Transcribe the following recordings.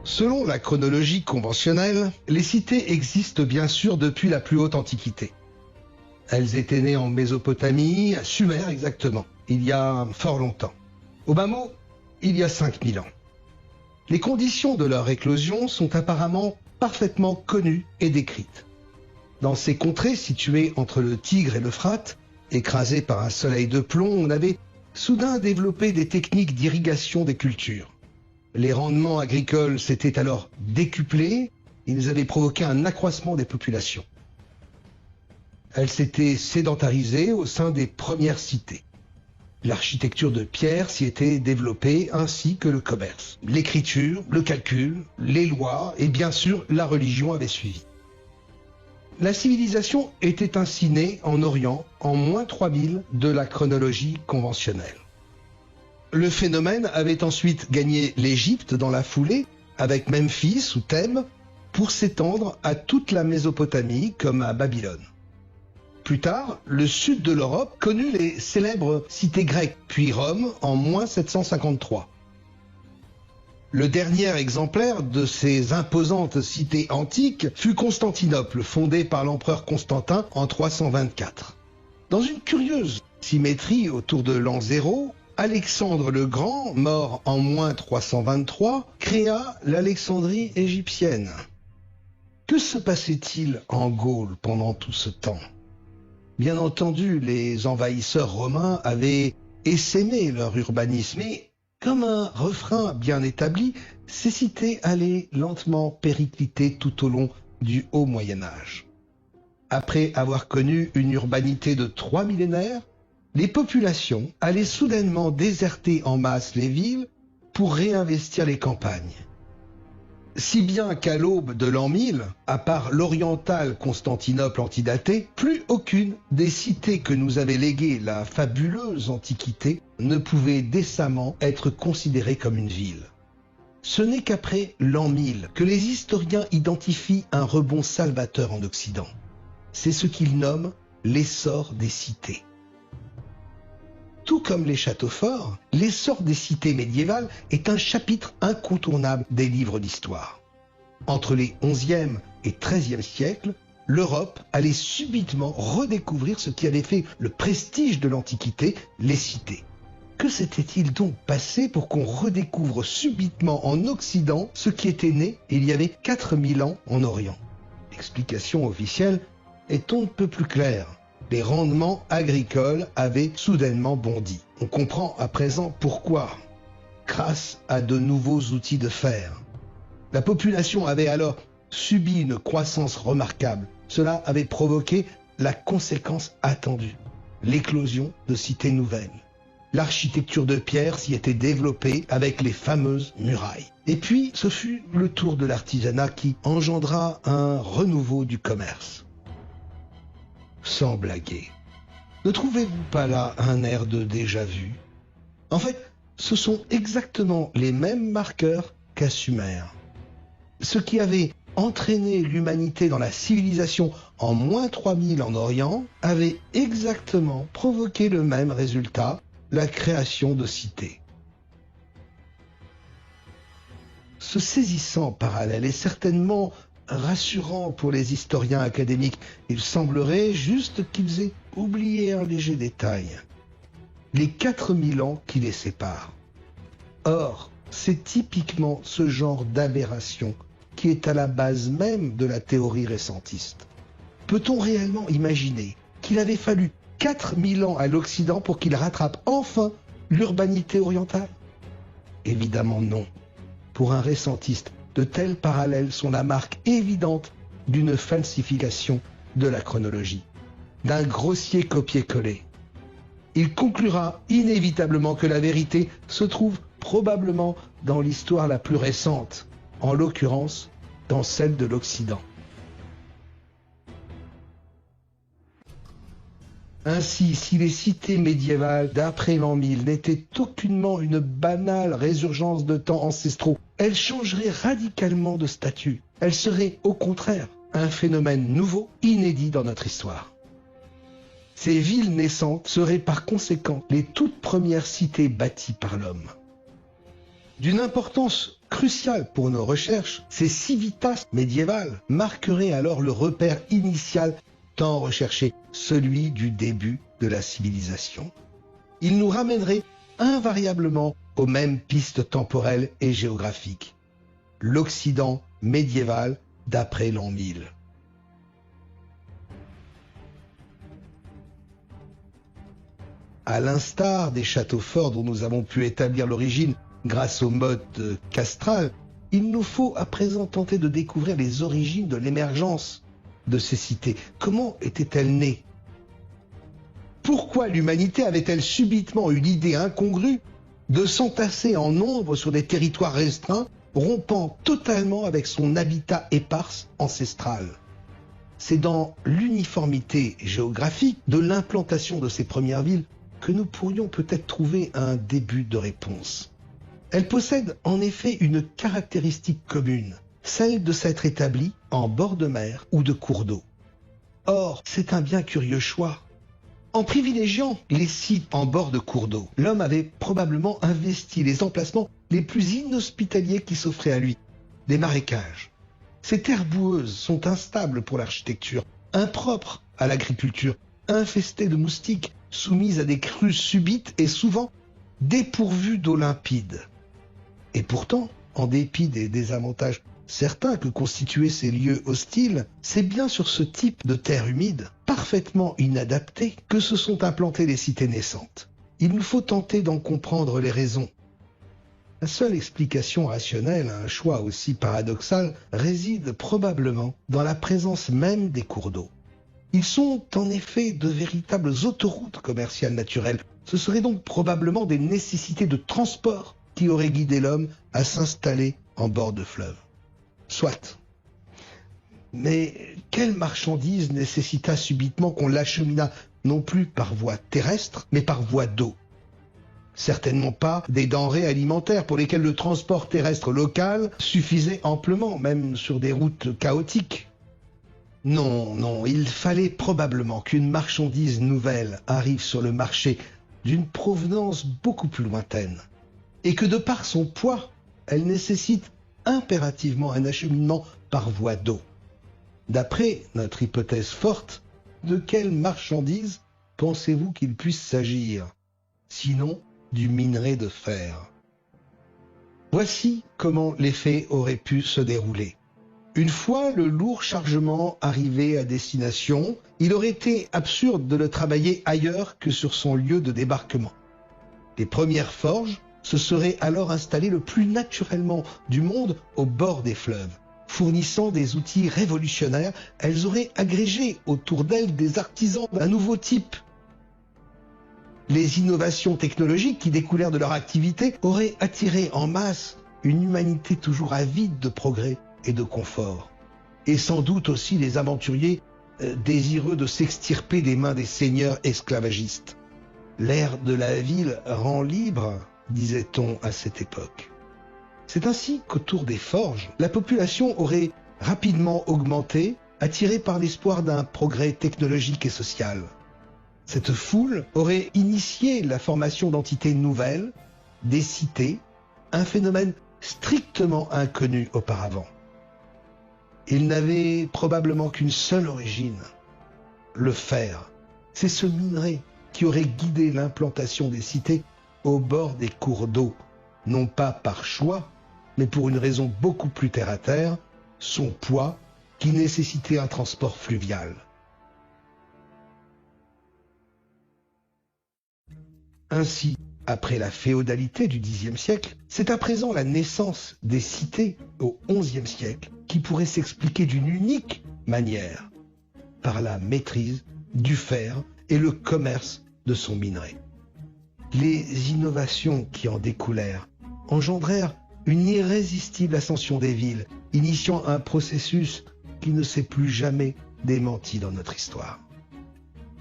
Selon la chronologie conventionnelle, les cités existent bien sûr depuis la plus haute antiquité. Elles étaient nées en Mésopotamie, à Sumer exactement, il y a fort longtemps. Au bas mot, il y a 5000 ans. Les conditions de leur éclosion sont apparemment parfaitement connues et décrites. Dans ces contrées situées entre le Tigre et l'Euphrate, écrasées par un soleil de plomb, on avait soudain développé des techniques d'irrigation des cultures. Les rendements agricoles s'étaient alors décuplés, ils avaient provoqué un accroissement des populations. Elles s'étaient sédentarisées au sein des premières cités. L'architecture de pierre s'y était développée ainsi que le commerce. L'écriture, le calcul, les lois et bien sûr la religion avaient suivi. La civilisation était ainsi née en Orient en moins 3000 de la chronologie conventionnelle. Le phénomène avait ensuite gagné l'Égypte dans la foulée, avec Memphis ou Thèbes, pour s'étendre à toute la Mésopotamie comme à Babylone. Plus tard, le sud de l'Europe connut les célèbres cités grecques, puis Rome en moins 753. Le dernier exemplaire de ces imposantes cités antiques fut Constantinople, fondée par l'empereur Constantin en 324. Dans une curieuse symétrie autour de l'an 0, Alexandre le Grand, mort en moins 323, créa l'Alexandrie égyptienne. Que se passait-il en Gaule pendant tout ce temps ? Bien entendu, les envahisseurs romains avaient essaimé leur urbanisme et, comme un refrain bien établi, ces cités allaient lentement péricliter tout au long du haut Moyen-Âge. Après avoir connu une urbanité de 3 millénaires, les populations allaient soudainement déserter en masse les villes pour réinvestir les campagnes. Si bien qu'à l'aube de l'an 1000, à part l'orientale Constantinople antidatée, plus aucune des cités que nous avait léguées la fabuleuse Antiquité ne pouvait décemment être considérée comme une ville. Ce n'est qu'après l'an 1000 que les historiens identifient un rebond salvateur en Occident. C'est ce qu'ils nomment l'essor des cités. Tout comme les châteaux forts, l'essor des cités médiévales est un chapitre incontournable des livres d'histoire. Entre les XIe et XIIIe siècles, l'Europe allait subitement redécouvrir ce qui avait fait le prestige de l'Antiquité, les cités. Que s'était-il donc passé pour qu'on redécouvre subitement en Occident ce qui était né il y avait 4000 ans en Orient ? L'explication officielle est on ne peut plus claire. Les rendements agricoles avaient soudainement bondi. On comprend à présent pourquoi. Grâce à de nouveaux outils de fer. La population avait alors subi une croissance remarquable. Cela avait provoqué la conséquence attendue, l'éclosion de cités nouvelles. L'architecture de pierre s'y était développée avec les fameuses murailles. Et puis, ce fut le tour de l'artisanat qui engendra un renouveau du commerce. Sans blaguer. Ne trouvez-vous pas là un air de déjà-vu ? En fait, ce sont exactement les mêmes marqueurs qu'à Sumer. Ce qui avait entraîné l'humanité dans la civilisation en moins 3000 en Orient avait exactement provoqué le même résultat, la création de cités. Ce saisissant parallèle est certainement rassurant pour les historiens académiques. Il semblerait juste qu'ils aient oublié un léger détail. Les 4000 ans qui les séparent. Or, c'est typiquement ce genre d'aberration qui est à la base même de la théorie récentiste. Peut-on réellement imaginer qu'il avait fallu 4000 ans à l'Occident pour qu'il rattrape enfin l'urbanité orientale ? Évidemment non. Pour un récentiste, de tels parallèles sont la marque évidente d'une falsification de la chronologie, d'un grossier copier-coller. Il conclura inévitablement que la vérité se trouve probablement dans l'histoire la plus récente, en l'occurrence dans celle de l'Occident. Ainsi, si les cités médiévales d'après l'an 1000 n'étaient aucunement une banale résurgence de temps ancestraux, elles changeraient radicalement de statut. Elles seraient au contraire un phénomène nouveau, inédit dans notre histoire. Ces villes naissantes seraient par conséquent les toutes premières cités bâties par l'homme. D'une importance Crucial pour nos recherches, ces civitas médiévales marqueraient alors le repère initial tant recherché, celui du début de la civilisation. Ils nous ramèneraient invariablement aux mêmes pistes temporelles et géographiques. L'Occident médiéval d'après l'an 1000. À l'instar des châteaux forts dont nous avons pu établir l'origine grâce au mode castral, il nous faut à présent tenter de découvrir les origines de l'émergence de ces cités. Comment étaient-elles nées? Pourquoi l'humanité avait-elle subitement eu l'idée incongrue de s'entasser en nombre sur des territoires restreints, rompant totalement avec son habitat éparse ancestral? C'est dans l'uniformité géographique de l'implantation de ces premières villes que nous pourrions peut-être trouver un début de réponse. Elles possèdent en effet une caractéristique commune, celle de s'être établies en bord de mer ou de cours d'eau. Or, c'est un bien curieux choix. En privilégiant les sites en bord de cours d'eau, l'homme avait probablement investi les emplacements les plus inhospitaliers qui s'offraient à lui, des marécages. Ces terres boueuses sont instables pour l'architecture, impropres à l'agriculture, infestées de moustiques, soumises à des crues subites et souvent dépourvues d'eau limpide. Et pourtant, en dépit des désavantages certains que constituaient ces lieux hostiles, c'est bien sur ce type de terre humide, parfaitement inadaptée, que se sont implantées les cités naissantes. Il nous faut tenter d'en comprendre les raisons. La seule explication rationnelle à un choix aussi paradoxal réside probablement dans la présence même des cours d'eau. Ils sont en effet de véritables autoroutes commerciales naturelles. Ce seraient donc probablement des nécessités de transport qui auraient guidé l'homme à s'installer en bord de fleuve. Soit. Mais quelle marchandise nécessita subitement qu'on l'acheminât non plus par voie terrestre, mais par voie d'eau? Certainement pas des denrées alimentaires pour lesquelles le transport terrestre local suffisait amplement, même sur des routes chaotiques. Non, il fallait probablement qu'une marchandise nouvelle arrive sur le marché d'une provenance beaucoup plus lointaine, et que de par son poids, elle nécessite impérativement un acheminement par voie d'eau. D'après notre hypothèse forte, de quelle marchandise pensez-vous qu'il puisse s'agir? Sinon, du minerai de fer. Voici comment les faits auraient pu se dérouler. Une fois le lourd chargement arrivé à destination, il aurait été absurde de le travailler ailleurs que sur son lieu de débarquement. Les premières forges se seraient alors installées le plus naturellement du monde au bord des fleuves. Fournissant des outils révolutionnaires, elles auraient agrégé autour d'elles des artisans d'un nouveau type. Les innovations technologiques qui découlèrent de leur activité auraient attiré en masse une humanité toujours avide de progrès et de confort. Et sans doute aussi les aventuriers désireux de s'extirper des mains des seigneurs esclavagistes. L'air de la ville rend libre, disait-on à cette époque. C'est ainsi qu'autour des forges, la population aurait rapidement augmenté, attirée par l'espoir d'un progrès technologique et social. Cette foule aurait initié la formation d'entités nouvelles, des cités, un phénomène strictement inconnu auparavant. Il n'avait probablement qu'une seule origine, le fer. C'est ce minerai qui aurait guidé l'implantation des cités au bord des cours d'eau, non pas par choix, mais pour une raison beaucoup plus terre-à-terre, son poids qui nécessitait un transport fluvial. Ainsi, après la féodalité du Xe siècle, c'est à présent la naissance des cités au XIe siècle qui pourrait s'expliquer d'une unique manière, par la maîtrise du fer et le commerce de son minerai. Les innovations qui en découlèrent engendrèrent une irrésistible ascension des villes, initiant un processus qui ne s'est plus jamais démenti dans notre histoire.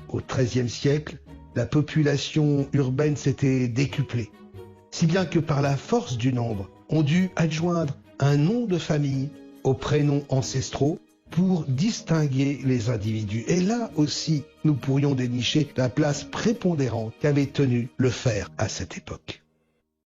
Au XIIIe siècle, la population urbaine s'était décuplée, si bien que par la force du nombre, on dut adjoindre un nom de famille aux prénoms ancestraux pour distinguer les individus. Et là aussi, nous pourrions dénicher la place prépondérante qu'avait tenue le fer à cette époque.